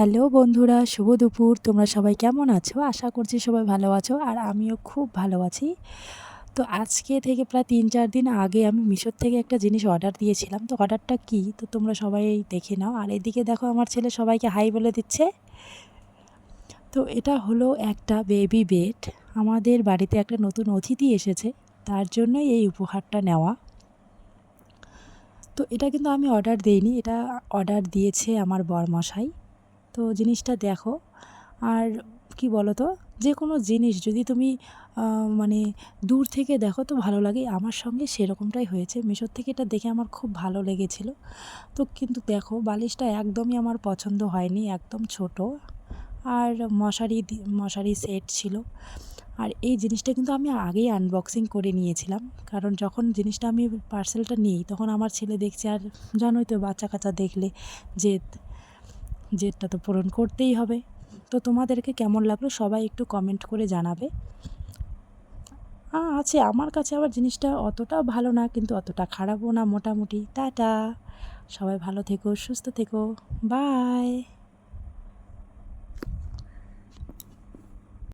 Hello বন্ধুরা, শুভ দুপুর। তোমরা সবাই কেমন আছো? আশা করছি সবাই ভালো আছো আর আমিও খুব ভালো আছি। তো আজকে থেকে প্রায় ৩-৪ দিন আগে আমি মিশোর থেকে একটা জিনিস অর্ডার দিয়েছিলাম। তো অর্ডারটা কী? তো তোমরা সবাই দেখে নাও। আর এদিকে দেখো আমার ছেলে সবাইকে হাই বলে দিচ্ছে। তো এটা হলো একটা বেবি বেড। আমাদের বাড়িতে একটা নতুন অতিথি এসেছে, তার জন্যই এই উপহারটা নেওয়া। তো এটা কিন্তু আমি অর্ডার দেইনি, এটা অর্ডার দিয়েছে আমার বরমশাই। তো জিনিসটা দেখো। আর কি বলো তো, যে কোনো জিনিস যদি তুমি মানে দূর থেকে দেখো তো ভালো লাগে। আমার সঙ্গে সেরকমটাই হয়েছে। মিশোর থেকে এটা দেখে আমার খুব ভালো লেগেছিল। তো কিন্তু দেখো বালিশটা একদমই আমার পছন্দ হয়নি, একদম ছোট। আর মশারি সেট ছিল। আর এই জিনিসটা কিন্তু আমি আগেই আনবক্সিং করে নিয়েছিলাম, কারণ যখন জিনিসটা আমি পার্সেলটা নিই তখন আমার ছেলে দেখছে। আর জানোই তো বাচ্চা কাচ্চা দেখলে জেদ জেদটা তো পূরণ করতেই হবে। তো তোমাদেরকে কেমন লাগলো সবাই একটু কমেন্ট করে জানাবে। আছে আমার কাছে আবার জিনিসটা অতটাও ভালো না, কিন্তু অতটা খারাপও না, মোটামুটি। টাটা, সবাই ভালো থেকো, সুস্থ থেকো, বাই।